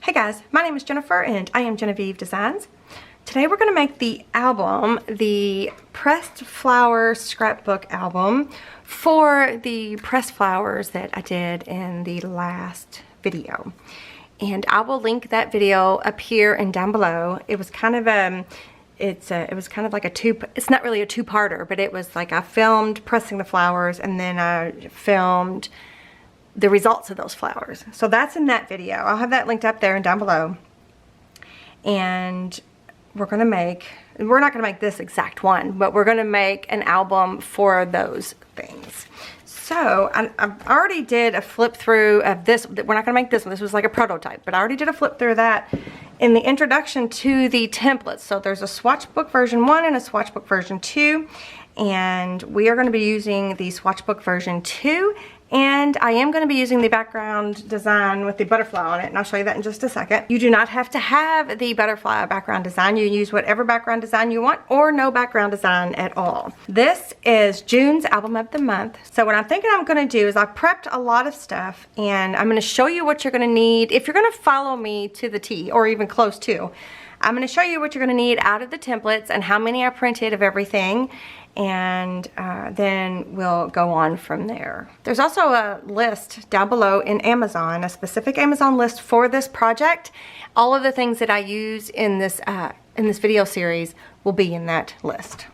Hey guys, my name is Jennifer and I am Genevieve Designs. Today we're going to make the album, the Pressed Flower Scrapbook Album for the pressed flowers that I did in the last video. And I will link that video up here and down below. It was kind of it was kind of like it's not really a two-parter, but it was like I filmed pressing the flowers and then I filmed the results of those flowers. So that's in that video. I'll have that linked up there and down below. And we're not gonna make this exact one, but we're gonna make an album for those things. So I already did a flip through of this. We're not gonna make this one. This was like a prototype, but I already did a flip through of that in the introduction to the templates. So there's a swatchbook version 1 and a swatchbook version 2. And we are gonna be using the swatchbook version 2. And I am going to be using the background design with the butterfly on it, and I'll show you that in just a second. You do not have to have the butterfly background design. You use whatever background design you want or no background design at all. This is June's album of the month. So what I'm thinking I'm going to do is I prepped a lot of stuff, and I'm going to show you what you're going to need. If you're going to follow me to the T, or even close to, I'm going to show you what you're going to need out of the templates and how many I printed of everything. And then we'll go on from there. There's also a list down below in Amazon, a specific Amazon list for this project. All of the things that I use in this video series will be in that list,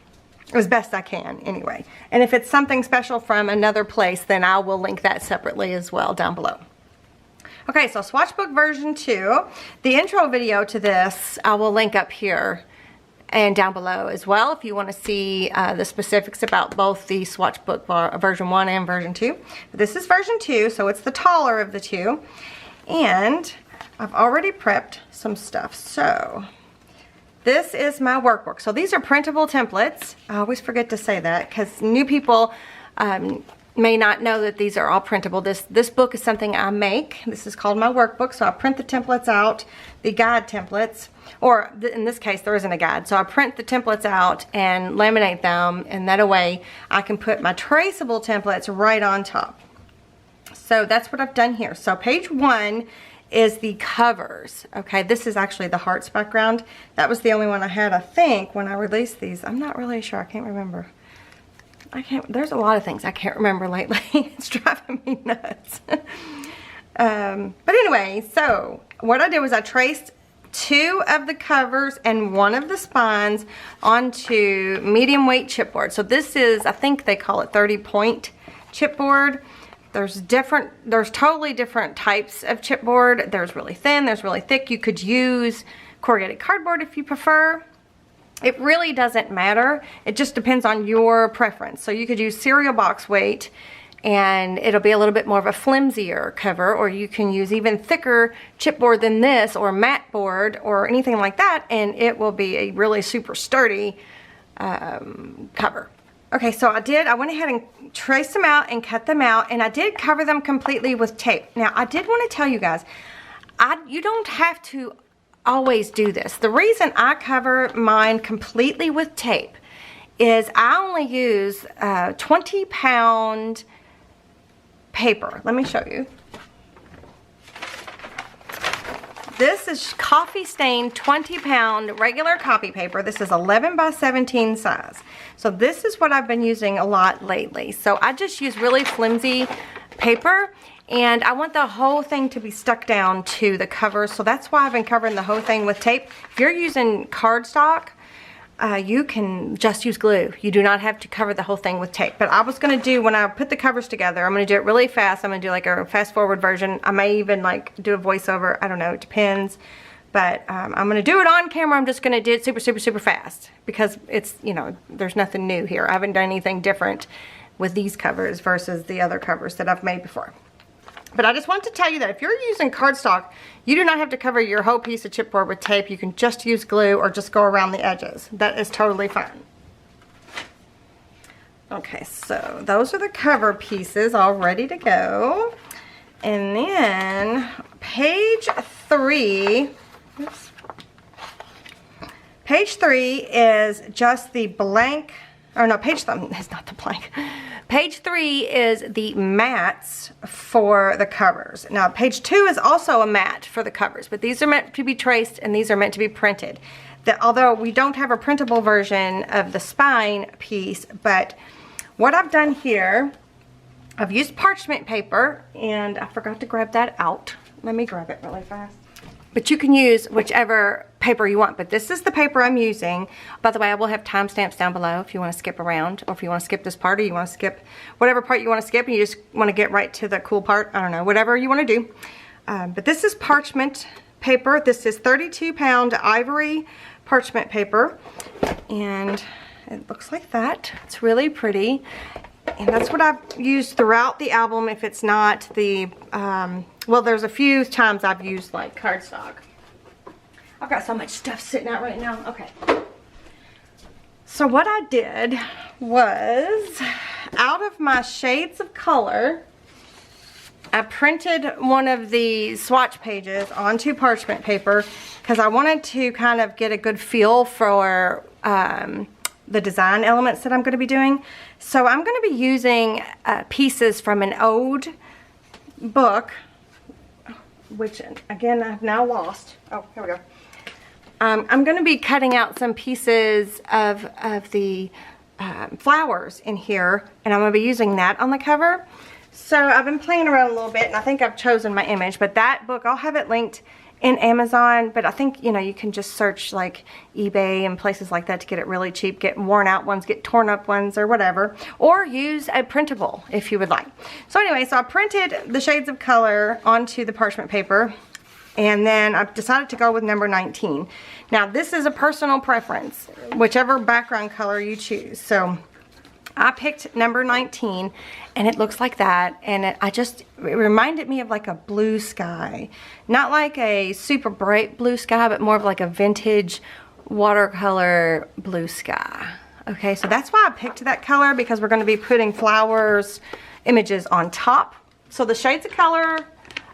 as best I can anyway. And if it's something special from another place, then I will link that separately as well down below. Okay, so swatchbook version 2. The intro video to this I will link up here and down below as well if you want to see the specifics about both the swatchbook version 1 and version 2. This is version 2, so it's the taller of the two. And I've already prepped some stuff. So this is my workbook. So these are printable templates. I always forget to say that because new people may not know that these are all printable. This book is something I make. This is called my workbook. So I print the templates out, the guide templates, or in this case there isn't a guide. So I print the templates out and laminate them, and that way I can put my traceable templates right on top. So that's what I've done here. So page 1 is the covers. Okay, this is actually the hearts background. That was the only one I had, I think, when I released these. I'm not really sure. I can't remember. There's a lot of things I can't remember lately. It's driving me nuts. But anyway, so what I did was I traced 2 of the covers and 1 of the spines onto medium weight chipboard. So this is, I think they call it 30-point chipboard. There's totally different types of chipboard. There's really thin, there's really thick. You could use corrugated cardboard if you prefer. It really doesn't matter. It just depends on your preference. So you could use cereal box weight and it'll be a little bit more of a flimsier cover, or you can use even thicker chipboard than this, or mat board or anything like that, and it will be a really super sturdy cover. Okay, so I went ahead and traced them out and cut them out, and I did cover them completely with tape. Now I did want to tell you guys, you don't have to always do this. The reason I cover mine completely with tape is I only use 20-pound paper. Let me show you. This is coffee stained 20-pound regular copy paper. This is 11 by 17 size. So this is what I've been using a lot lately. So I just use really flimsy paper, and I want the whole thing to be stuck down to the cover. So that's why I've been covering the whole thing with tape. If you're using cardstock, you can just use glue. You do not have to cover the whole thing with tape. But I was going to do, when I put the covers together, I'm going to do it really fast. I'm going to do like a fast forward version. I may even like do a voiceover. I don't know. It depends. But I'm going to do it on camera. I'm just going to do it super, super, super fast because it's, you know, there's nothing new here. I haven't done anything different with these covers versus the other covers that I've made before. But I just wanted to tell you that if you're using cardstock, you do not have to cover your whole piece of chipboard with tape. You can just use glue or just go around the edges. That is totally fine. Okay, so those are the cover pieces all ready to go. And then page 3, oops. Page 3 is just the blank, or no, page 3 is not the blank. Page 3 is the mats for the covers. Now page 2 is also a mat for the covers, but these are meant to be traced and these are meant to be printed. Although we don't have a printable version of the spine piece, but what I've done here, I've used parchment paper, and I forgot to grab that out. Let me grab it really fast. But you can use whichever paper you want, but this is the paper I'm using. By the way, I will have timestamps down below if you want to skip around, or if you want to skip this part, or you want to skip whatever part you want to skip, and you just want to get right to the cool part. I don't know, whatever you want to do. But this is parchment paper. This is 32-pound ivory parchment paper, and it looks like that. It's really pretty, and that's what I've used throughout the album. If it's not the well, there's a few times I've used like cardstock. I've got so much stuff sitting out right now. Okay, so what I did was, out of my shades of color, I printed one of the swatch pages onto parchment paper because I wanted to kind of get a good feel for the design elements that I'm going to be doing. So I'm going to be using pieces from an old book, which again I've now lost. Oh, here we go. I'm going to be cutting out some pieces of the flowers in here, and I'm going to be using that on the cover. So I've been playing around a little bit, and I think I've chosen my image, but that book, I'll have it linked in Amazon, but I think, you know, you can just search like eBay and places like that to get it really cheap, get worn out ones, get torn up ones, or whatever, or use a printable if you would like. So anyway, so I printed the shades of color onto the parchment paper, and then I've decided to go with number 19. Now this is a personal preference, whichever background color you choose. So I picked number 19, and it looks like that, and it reminded me of like a blue sky. Not like a super bright blue sky, but more of like a vintage watercolor blue sky. Okay, so that's why I picked that color, because we're going to be putting flowers images on top. So the shades of color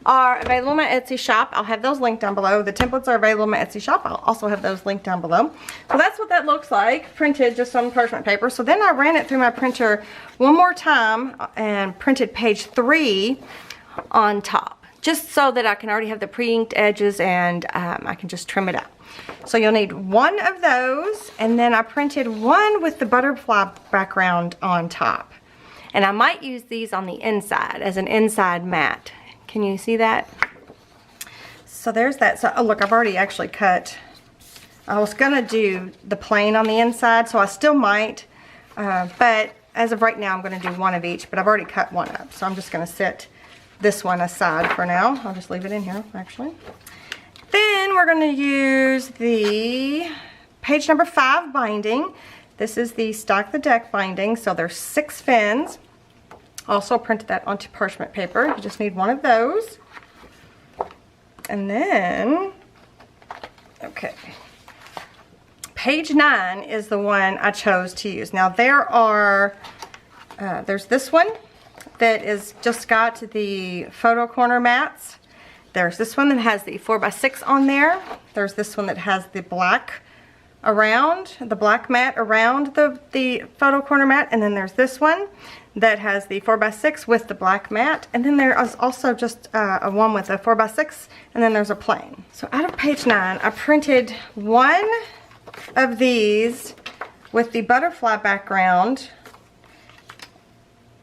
are available on my Etsy shop. I'll have those linked down below. The templates are available on my Etsy shop. I'll also have those linked down below. So that's what that looks like, printed just on parchment paper. So then I ran it through my printer one more time and printed page 3 on top, just so that I can already have the pre-inked edges, and I can just trim it out. So you'll need one of those, and then I printed one with the butterfly background on top. And I might use these on the inside as an inside mat. Can you see that? So there's that. So, oh look, I've already actually cut. I was gonna do the plain on the inside, so I still might, but as of right now I'm gonna do one of each, but I've already cut one up. So I'm just gonna set this one aside for now. I'll just leave it in here, actually. Then we're gonna use the page number 5 binding. This is the Stack the Deck binding, so there's 6 fins. Also printed that onto parchment paper. You just need one of those. And then, okay, page 9 is the one I chose to use. Now there are, there's this one that is just got the photo corner mats. There's this one that has the 4x6 on there. There's this one that has the black around, the black mat around the photo corner mat. And then there's this one that has the 4x6 with the black mat, and then there is also just a one with a 4x6, and then there's a plain. So out of page 9, I printed one of these with the butterfly background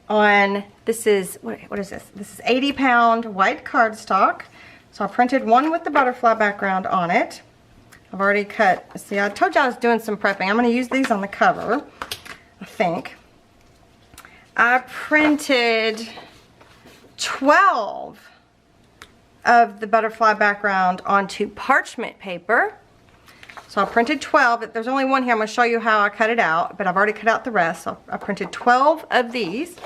on, this is, what is this? This is 80-pound white cardstock. So I printed one with the butterfly background on it. I've already cut, see, I told you I was doing some prepping. I'm gonna use these on the cover, I think. I printed 12 of the butterfly background onto parchment paper. So I printed 12. There's only one here. I'm going to show you how I cut it out, but I've already cut out the rest. So I printed 12 of these.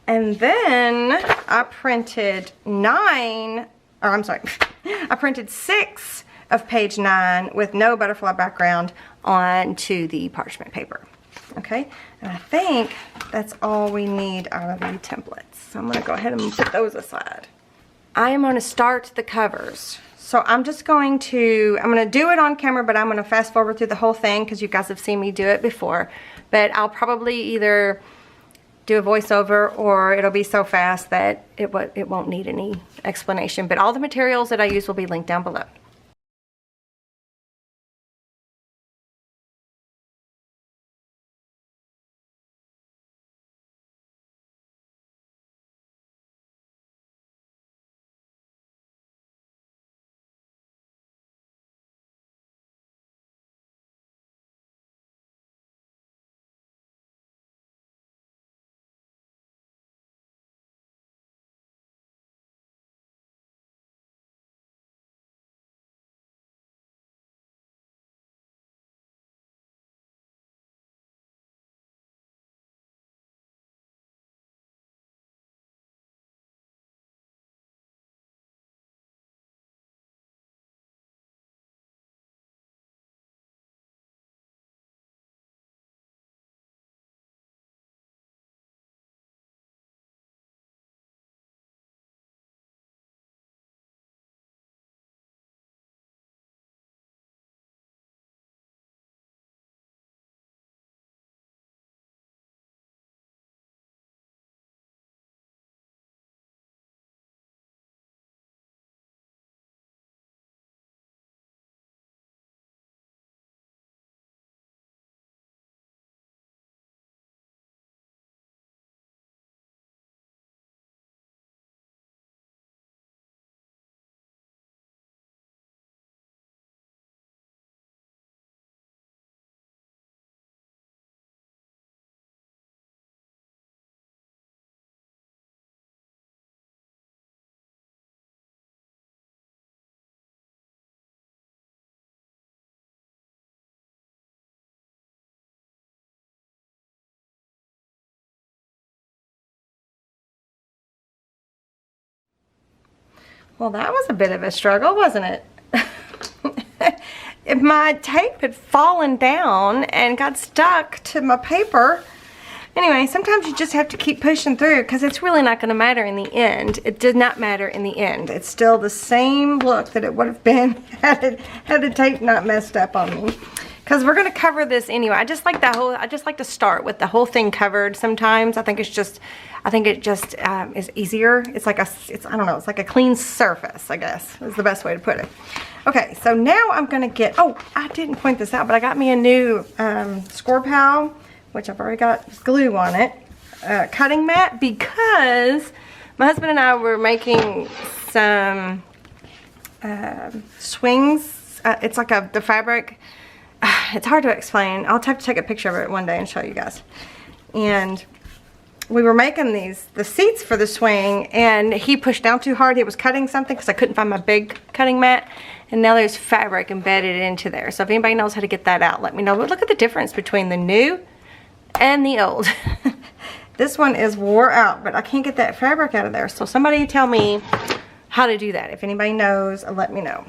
And then I printed I printed 6 of page 9 with no butterfly background onto the parchment paper. Okay, and I think that's all we need out of the templates. So I'm going to go ahead and put those aside. I am going to start the covers. So I'm just going to, I'm going to do it on camera, but I'm going to fast forward through the whole thing because you guys have seen me do it before. But I'll probably either do a voiceover, or it'll be so fast that it won't need any explanation. But all the materials that I use will be linked down below. Well, that was a bit of a struggle, wasn't it? If my tape had fallen down and got stuck to my paper. Anyway, sometimes you just have to keep pushing through, because it's really not going to matter in the end. It did not matter in the end. It's still the same look that it would have been had the tape not messed up on me. Because we're going to cover this anyway. I just like to start with the whole thing covered sometimes. I think it just is easier. It's like I don't know, it's like a clean surface, I guess, is the best way to put it. Okay, so now I'm going to get, oh, I didn't point this out, but I got me a new Score Pal, which I've already got glue on it, cutting mat, because my husband and I were making some swings. It's like the fabric. It's hard to explain. I'll have to take a picture of it one day and show you guys. And we were making the seats for the swing, and he pushed down too hard. He was cutting something because I couldn't find my big cutting mat, and now there's fabric embedded into there. So if anybody knows how to get that out, let me know. But look at the difference between the new and the old. This one is wore out, but I can't get that fabric out of there. So somebody tell me how to do that. If anybody knows, let me know.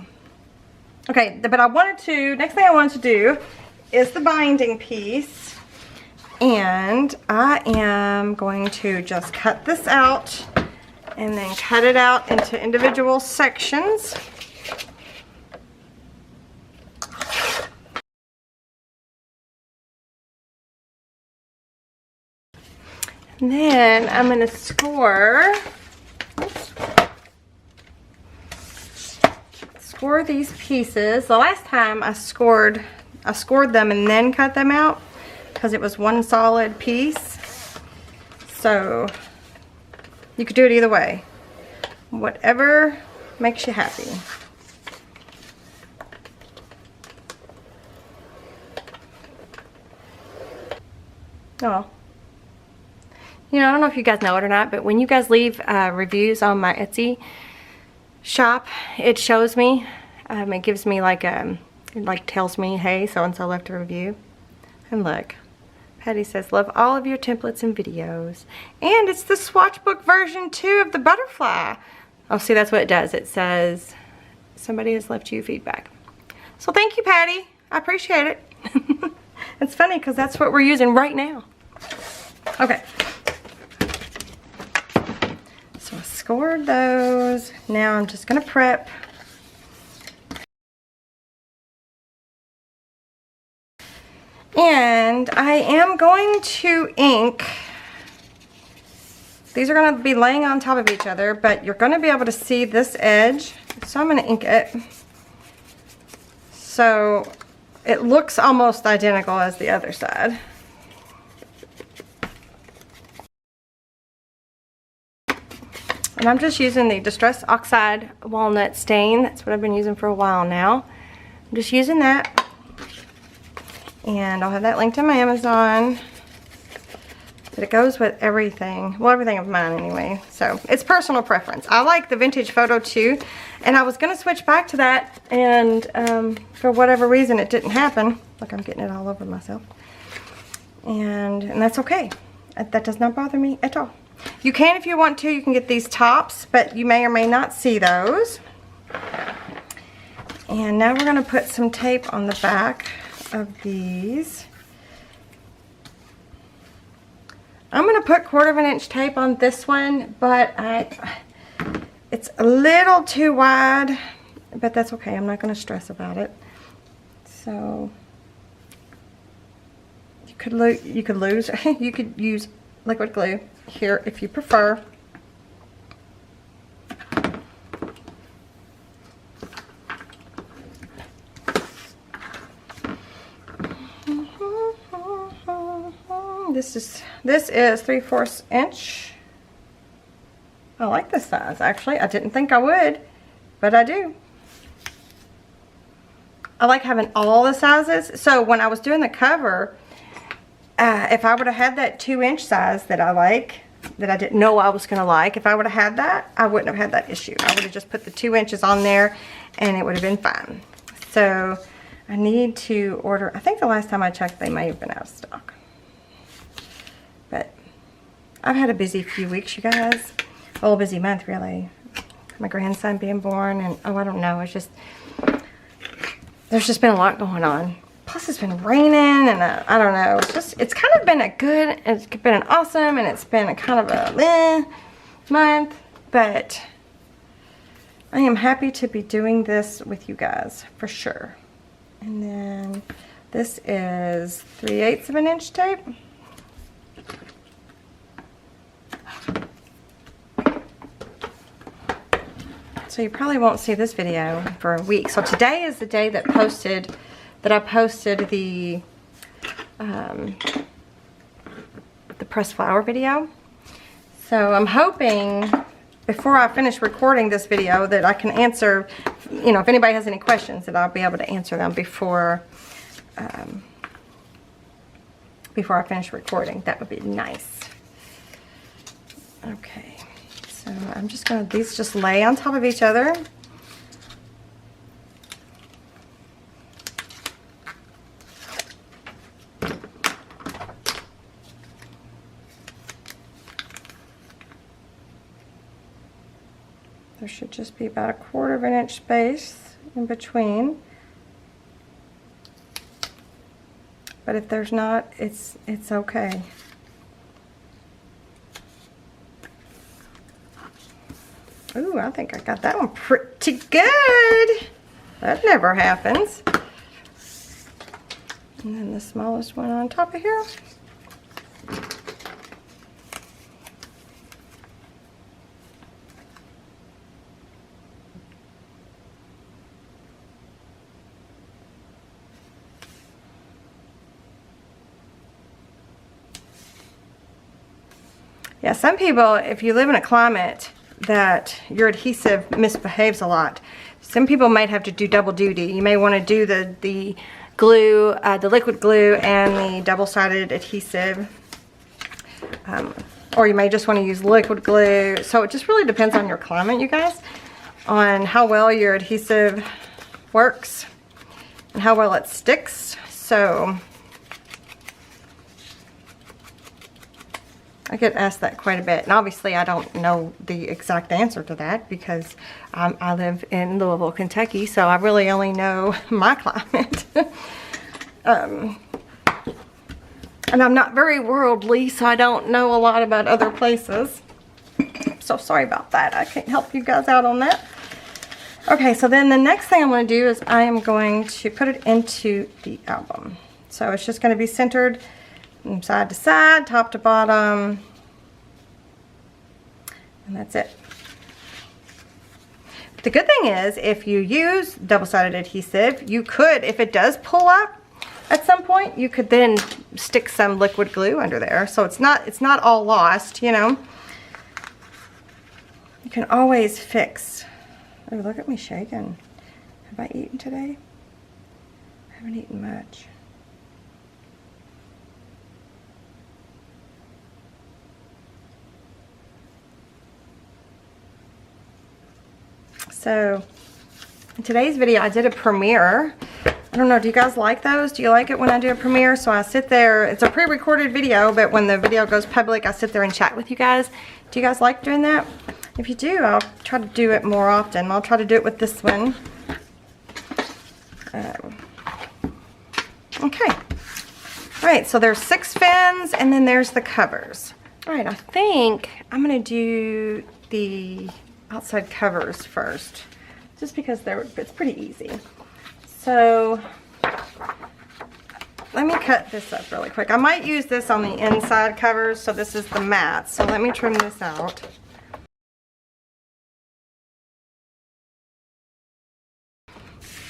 Okay, but next thing I wanted to do is the binding piece. And I am going to just cut this out and then cut it out into individual sections. And then I'm going to score these pieces. The last time I scored them and then cut them out because it was one solid piece. So you could do it either way. Whatever makes you happy. Oh. You know, I don't know if you guys know it or not, but when you guys leave reviews on my Etsy shop, it shows me, it gives me it tells me, hey, so-and-so left a review. And look, Patty says, love all of your templates and videos. And it's the swatchbook version too of the butterfly. Oh, see, that's what it does. It says, somebody has left you feedback. So thank you, Patty. I appreciate it. It's funny because that's what we're using right now. Okay. So I scored those. Now I'm just going to prep. And I am going to ink these are going to be laying on top of each other, but you're going to be able to see this edge. So I'm going to ink it so it looks almost identical as the other side. And I'm just using the Distress Oxide Walnut Stain. That's what I've been using for a while now. I'm just using that. And I'll have that linked in my Amazon. But it goes with everything. Well, everything of mine anyway. So it's personal preference. I like the vintage photo too. And I was going to switch back to that. And for whatever reason it didn't happen. Look, I'm getting it all over myself. And that's okay. That does not bother me at all. You can, if you want to, you can get these tops, but you may or may not see those. And now we're going to put some tape on the back of these. I'm going to put 1/4 inch tape on this one, but it's a little too wide, but that's okay. I'm not going to stress about it. So you could use liquid glue here if you prefer. This is 3/4 inch. I like this size actually. I didn't think I would, but I do. I like having all the sizes. So when I was doing the cover, if I would have had that 2-inch size that I like, that I didn't know I was going to like, if I would have had that, I wouldn't have had that issue. I would have just put the 2 inches on there and it would have been fine. So I need to order, I think the last time I checked they may have been out of stock. But I've had a busy few weeks, you guys. Well, a busy month really. My grandson being born and oh, I don't know, it's just, there's just been a lot going on. Plus it's been raining and I don't know, it's kind of been a good, it's been an awesome, and it's been a kind of a month, but I am happy to be doing this with you guys for sure. And then this is 3/8 inch tape. So you probably won't see this video for a week. So today is the day that I posted the pressed flower video. So I'm hoping before I finish recording this video that I can answer, you know, if anybody has any questions, that I'll be able to answer them before I finish recording. That would be nice. Okay, so I'm just gonna, these just lay on top of each other. There should just be about 1/4 inch space in between. But if there's not, it's okay. Ooh, I think I got that one pretty good. That never happens. And then the smallest one on top of here. Yeah, some people, if you live in a climate that your adhesive misbehaves a lot, some people might have to do double duty. You may want to do the glue, the liquid glue and the double-sided adhesive. Or you may just want to use liquid glue. So it just really depends on your climate, you guys, on how well your adhesive works and how well it sticks. So I get asked that quite a bit, and obviously I don't know the exact answer to that because I live in Louisville, Kentucky, so I really only know my climate. And I'm not very worldly, so I don't know a lot about other places. So sorry about that. I can't help you guys out on that. Okay, so then the next thing I'm going to do is I am going to put it into the album. So it's just going to be centered from side to side, top to bottom. And that's it. The good thing is, if you use double-sided adhesive, you could, if it does pull up at some point, you could then stick some liquid glue under there. So it's not all lost, you know. You can always fix. Oh, look at me shaking. Have I eaten today? I haven't eaten much. So, in today's video, I did a premiere. I don't know, do you guys like those? Do you like it when I do a premiere? So I sit there, it's a pre-recorded video, but when the video goes public, I sit there and chat with you guys. Do you guys like doing that? If you do, I'll try to do it more often. I'll try to do it with this one. Okay. All right, so there's 6 fins, and then there's the covers. All right, I think I'm gonna do the outside covers first, just because it's pretty easy. So let me cut this up really quick. I might use this on the inside covers, so this is the matte. So let me trim this out.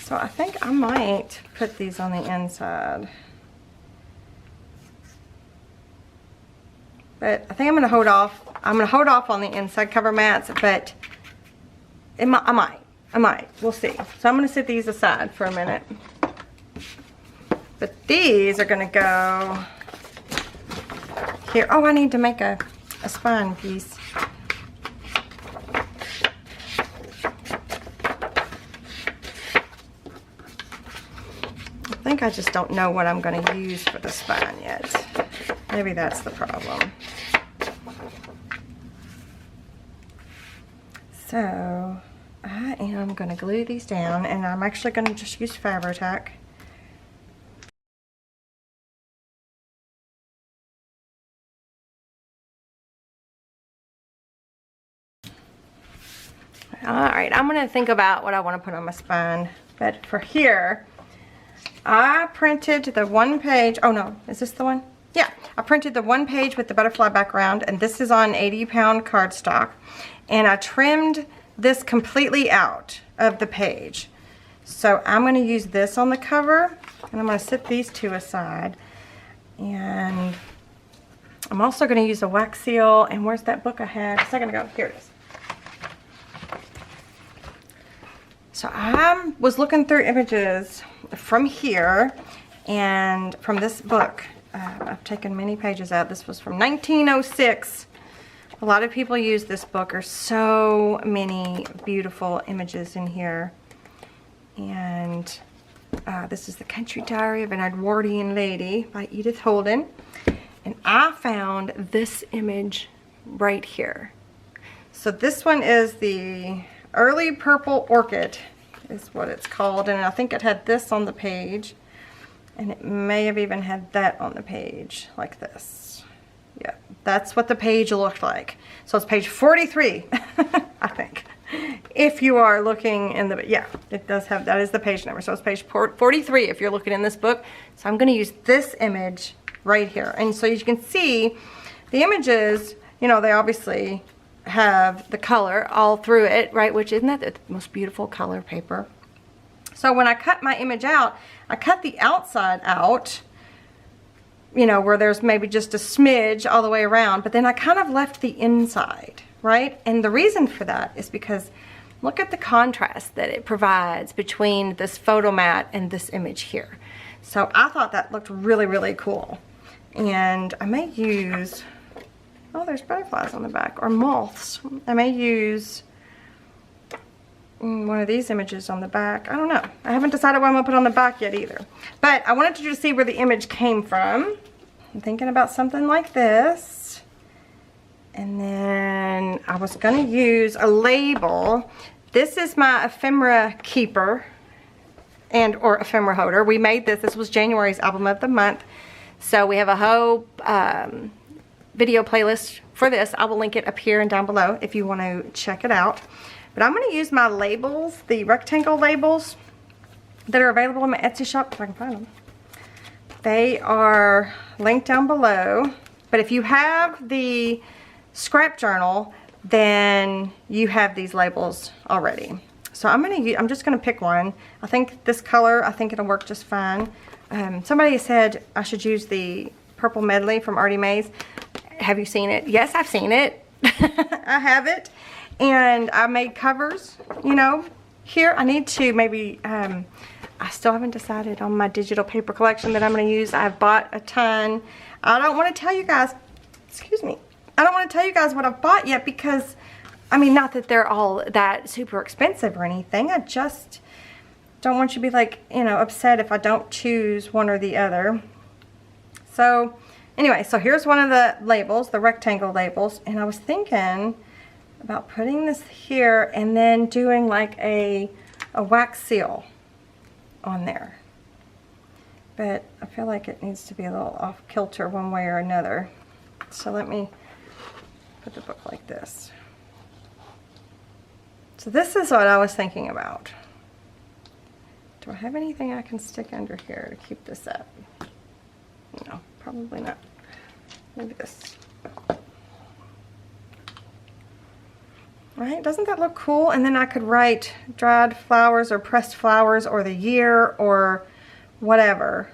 So I think I might put these on the inside. But I think I'm gonna hold off. I'm gonna hold off on the inside cover mats, but I might. We'll see. So I'm gonna set these aside for a minute. But these are gonna go here. Oh, I need to make a spine piece. I think I just don't know what I'm gonna use for the spine yet. Maybe that's the problem. So I am going to glue these down, and I'm actually going to just use Fabri-Tac. Alright, I'm going to think about what I want to put on my spine. But for here, I printed the 1 page. Oh no, is this the one? Yeah, I printed the 1 page with the butterfly background, and this is on 80-pound cardstock. And I trimmed this completely out of the page. So I'm going to use this on the cover, and I'm going to set these 2 aside. And I'm also going to use a wax seal. And where's that book I had a second ago? Here it is. So I was looking through images from here and from this book. I've taken many pages out. This was from 1906. A lot of people use this book. There's so many beautiful images in here. And this is The Country Diary of an Edwardian Lady by Edith Holden. And I found this image right here. So this one is the Early Purple Orchid is what it's called. And I think it had this on the page. And it may have even had that on the page, like this. Yeah, that's what the page looked like. So it's page 43, I think. If you are looking in the, yeah, it does have, that is the page number. So it's page 43 if you're looking in this book. So I'm going to use this image right here. And so you can see the images, you know, they obviously have the color all through it, right? Which, isn't that the most beautiful color paper? So when I cut my image out, I cut the outside out, you know, where there's maybe just a smidge all the way around, but then I kind of left the inside, right? And the reason for that is because look at the contrast that it provides between this photo mat and this image here. So I thought that looked really, really cool. And I may use, oh, there's butterflies on the back, or moths. I may use one of these images on the back. I don't know. I haven't decided what I'm going to put on the back yet either. But I wanted you to see where the image came from. I'm thinking about something like this. And then I was going to use a label. This is my ephemera keeper and or ephemera holder. We made this. This was January's album of the month. So we have a whole video playlist for this. I will link it up here and down below if you want to check it out. But I'm going to use my labels, the rectangle labels that are available in my Etsy shop, if I can find them. They are linked down below. But if you have the scrap journal, then you have these labels already. So I'm just gonna pick one. I think this color, I think it'll work just fine. Somebody said I should use the purple medley from Artie Mae's. Have you seen it? Yes, I've seen it. I have it, and I made covers, you know. Here I need to maybe, I still haven't decided on my digital paper collection that I'm gonna use. I've bought a ton. I don't wanna tell you guys, excuse me. I don't wanna tell you guys what I've bought yet because, I mean, not that they're all that super expensive or anything. I just don't want you to be like, you know, upset if I don't choose one or the other. So anyway, so here's one of the labels, the rectangle labels, and I was thinking about putting this here and then doing like a wax seal on there. But I feel like it needs to be a little off kilter one way or another. So let me put the book like this. So this is what I was thinking about. Do I have anything I can stick under here to keep this up? No, probably not. Maybe this. Right, doesn't that look cool? And then I could write dried flowers or pressed flowers or the year or whatever.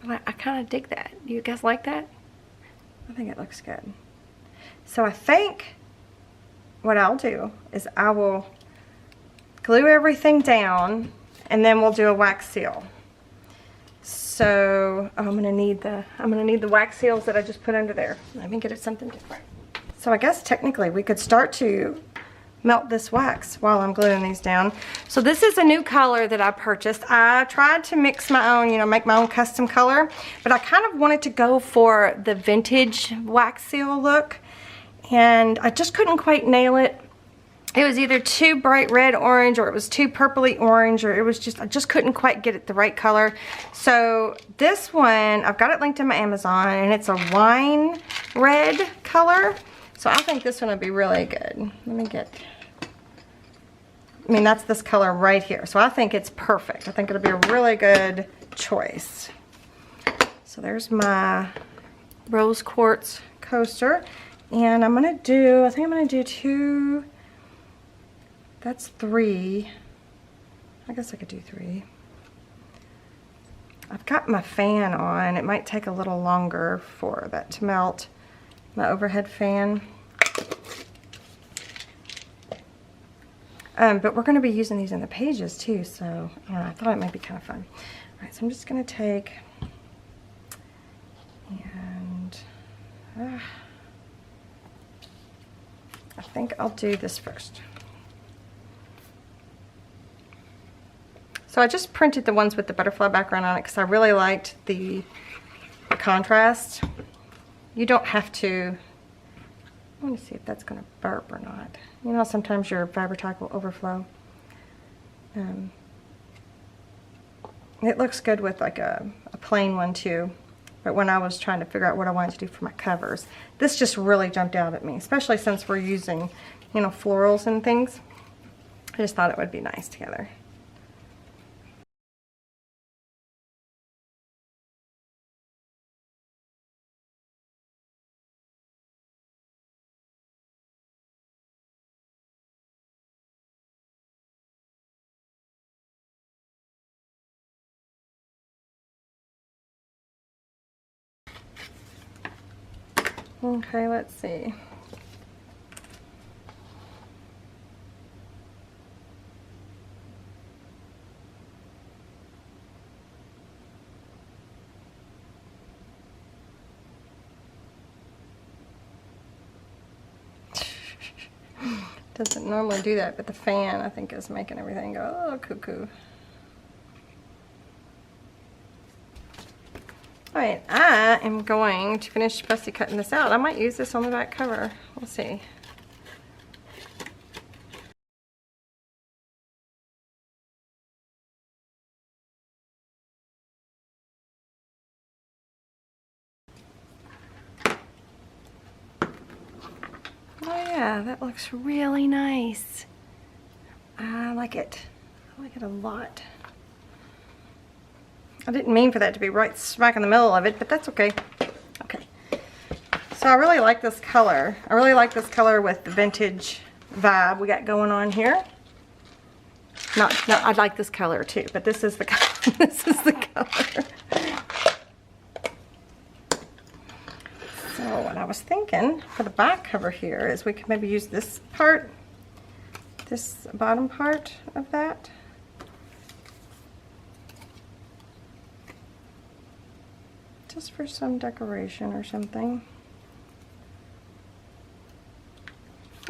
I kind of dig that. You guys like that? I think it looks good. So I think what I'll do is I will glue everything down and then we'll do a wax seal. So I'm gonna need the wax seals that I just put under there. Let me get it something different. So I guess technically we could start to melt this wax while I'm gluing these down. So this is a new color that I purchased. I tried to mix my own, you know, make my own custom color, but I kind of wanted to go for the vintage wax seal look, and I just couldn't quite nail it. It was either too bright red orange or it was too purpley orange, or it was just, I just couldn't quite get it the right color. So this one, I've got it linked in my Amazon, and it's a wine red color. So I think this one would be really good. Let me get, I mean, that's this color right here. So I think it's perfect. I think it'll be a really good choice. So there's my rose quartz coaster. And I'm gonna do, I think I'm gonna do two, that's 3. I guess I could do 3. I've got my fan on. It might take a little longer for that to melt. My overhead fan. But we're going to be using these in the pages too, so I thought it might be kind of fun. Alright, so I'm just going to take and I think I'll do this first. So I just printed the ones with the butterfly background on it because I really liked the contrast. You don't have to, let me see if that's going to burp or not. You know, sometimes your Fabri-Tac will overflow. It looks good with like a plain one too. But when I was trying to figure out what I wanted to do for my covers, this just really jumped out at me, especially since we're using, you know, florals and things. I just thought it would be nice together. Okay, let's see. Doesn't normally do that, but the fan, I think, is making everything go a little cuckoo. Alright, I am going to finish fussy cutting this out. I might use this on the back cover. We'll see. Oh yeah, that looks really nice. I like it. I like it a lot. I didn't mean for that to be right smack in the middle of it, but that's okay. So I really like this color. I really like this color with the vintage vibe we got going on here. No, I like this color too, but this is the color. This is the color. So what I was thinking for the back cover here is we could maybe use this part, this bottom part of that. Just for some decoration or something.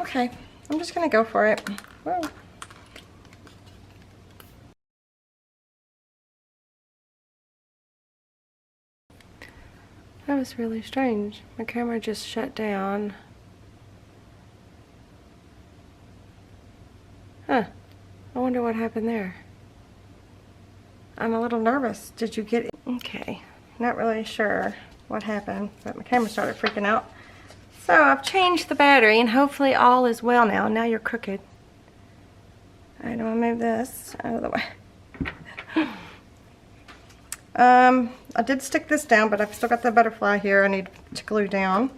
Okay, I'm just gonna go for it. Whoa. That was really strange. My camera just shut down. Huh. I wonder what happened there. I'm a little nervous. Did you get it? Okay. Not really sure what happened, but my camera started freaking out. So I've changed the battery and hopefully all is well now. Now you're crooked. Alright, I'm gonna move this out of the way. I did stick this down, but I've still got the butterfly here I need to glue down.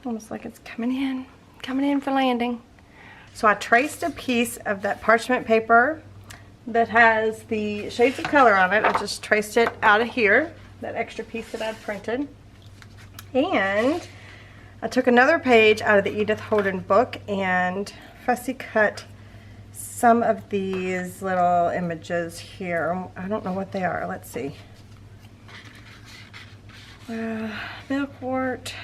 Almost like it's coming in for landing. So I traced a piece of that parchment paper that has the shades of color on it. I just traced it out of here, that extra piece that I'd printed. And I took another page out of the Edith Holden book and fussy cut some of these little images here. I don't know what they are. Let's see. Milkwort.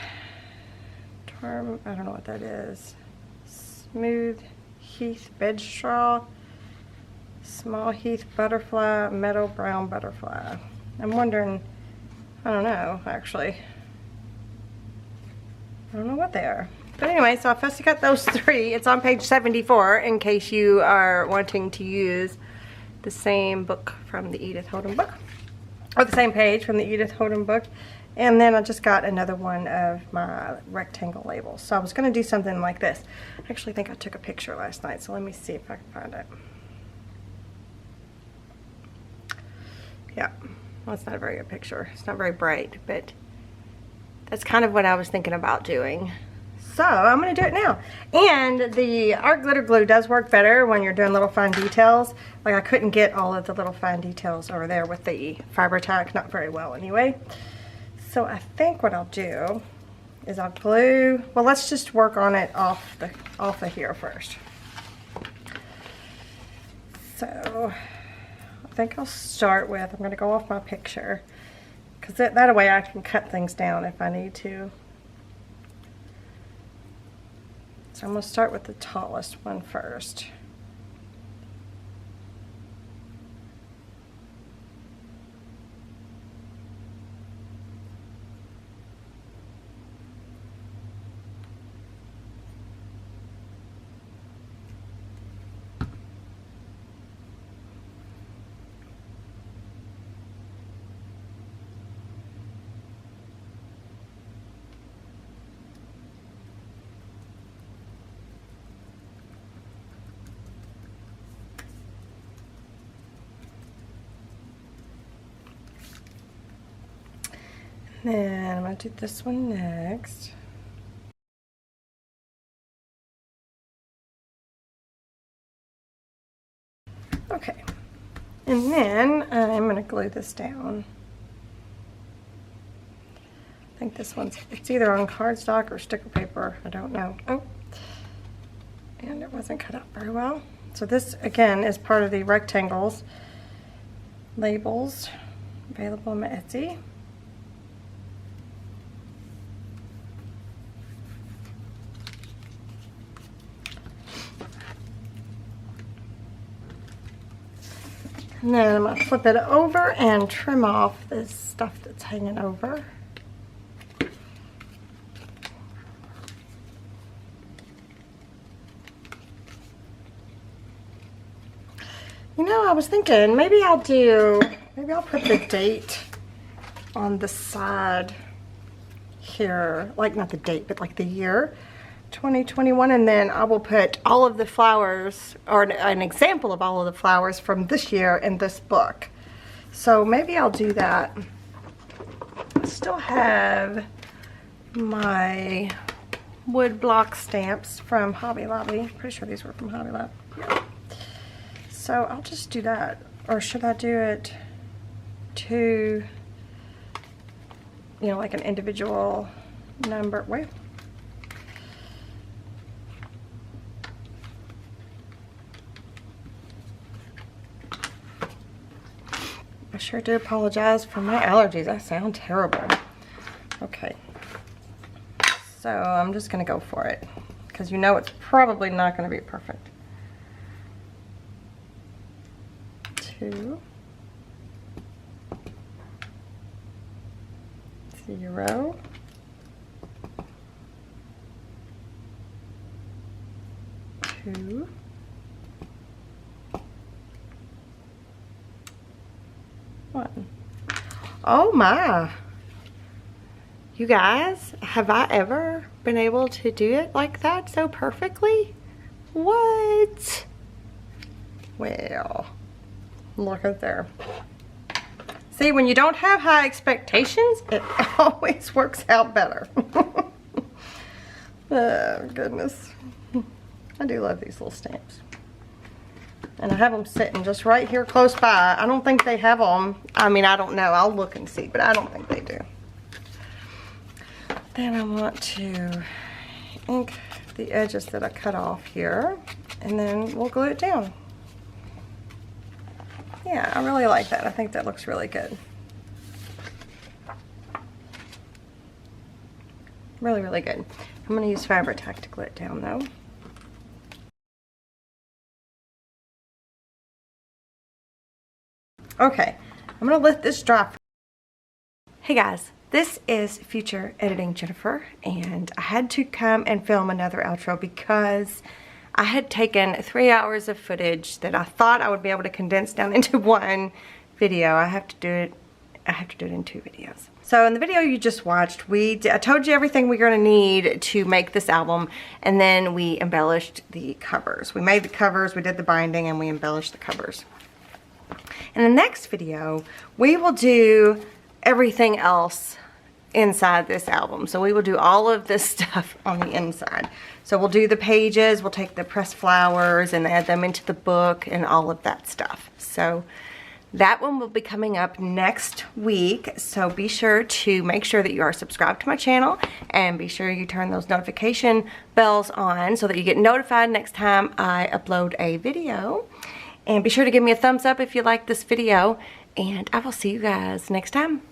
I don't know what that is. Smooth heath bedstraw, small heath butterfly, meadow brown butterfly. I'm wondering, I don't know actually. I don't know what they are. But anyway, so I fussy cut those three. It's on page 74 in case you are wanting to use the same book from the Edith Holden book. Or the same page from the Edith Holden book. And then I just got another one of my rectangle labels. So I was going to do something like this. I actually think I took a picture last night, so let me see if I can find it. Yeah, well, it's not a very good picture. It's not very bright, but that's kind of what I was thinking about doing. So I'm going to do it now. And the art glitter glue does work better when you're doing little fine details. Like I couldn't get all of the little fine details over there with the fiber tack, not very well anyway. So I think what I'll do is I'll glue, well let's just work on it off of here first. So I think I'll start with, I'm going to go off my picture because that way I can cut things down if I need to. So I'm going to start with the tallest one first. Then I'm going to do this one next. Okay, and then I'm going to glue this down. I think this one's, it's either on cardstock or sticker paper, I don't know. Oh, and it wasn't cut out very well. So this again is part of the rectangles labels available on my Etsy. And then I'm going to flip it over and trim off this stuff that's hanging over. You know, I was thinking maybe I'll put the date on the side here, like not the date, but like the year 2021, and then I will put all of the flowers, or an example of all of the flowers from this year in this book. So maybe I'll do that. I still have my wood block stamps from Hobby Lobby. Pretty sure these were from Hobby Lobby. Yeah. So I'll just do that. Or should I do it to, you know, like an individual number? Wait. I sure do apologize for my allergies. I sound terrible. Okay. So I'm just going to go for it, because you know it's probably not going to be perfect. 2, 0, 2, 1. Oh my! You guys, have I ever been able to do it like that so perfectly? What? Well, look at there. See, when you don't have high expectations, it always works out better. Oh, goodness. I do love these little stamps. And I have them sitting just right here close by. I don't think they have them. I mean, I don't know. I'll look and see, but I don't think they do. Then I want to ink the edges that I cut off here, and then we'll glue it down. Yeah, I really like that. I think that looks really good. Really, really good. I'm going to use Fabri-Tac to glue it down though. Okay, I'm going to let this dry. Hey guys, this is future editing Jennifer, and I had to come and film another outro because I had taken 3 hours of footage that I thought I would be able to condense down into one video. I have to do it in 2 videos. So in the video you just watched, I told you everything we're going to need to make this album, and then we embellished the covers. We made the covers, we did the binding, and we embellished the covers. In the next video, we will do everything else inside this album. So we will do all of this stuff on the inside. So we'll do the pages, we'll take the pressed flowers and add them into the book and all of that stuff. So that one will be coming up next week. So be sure to make sure that you are subscribed to my channel, and be sure you turn those notification bells on so that you get notified next time I upload a video. And be sure to give me a thumbs up if you like this video, and I will see you guys next time.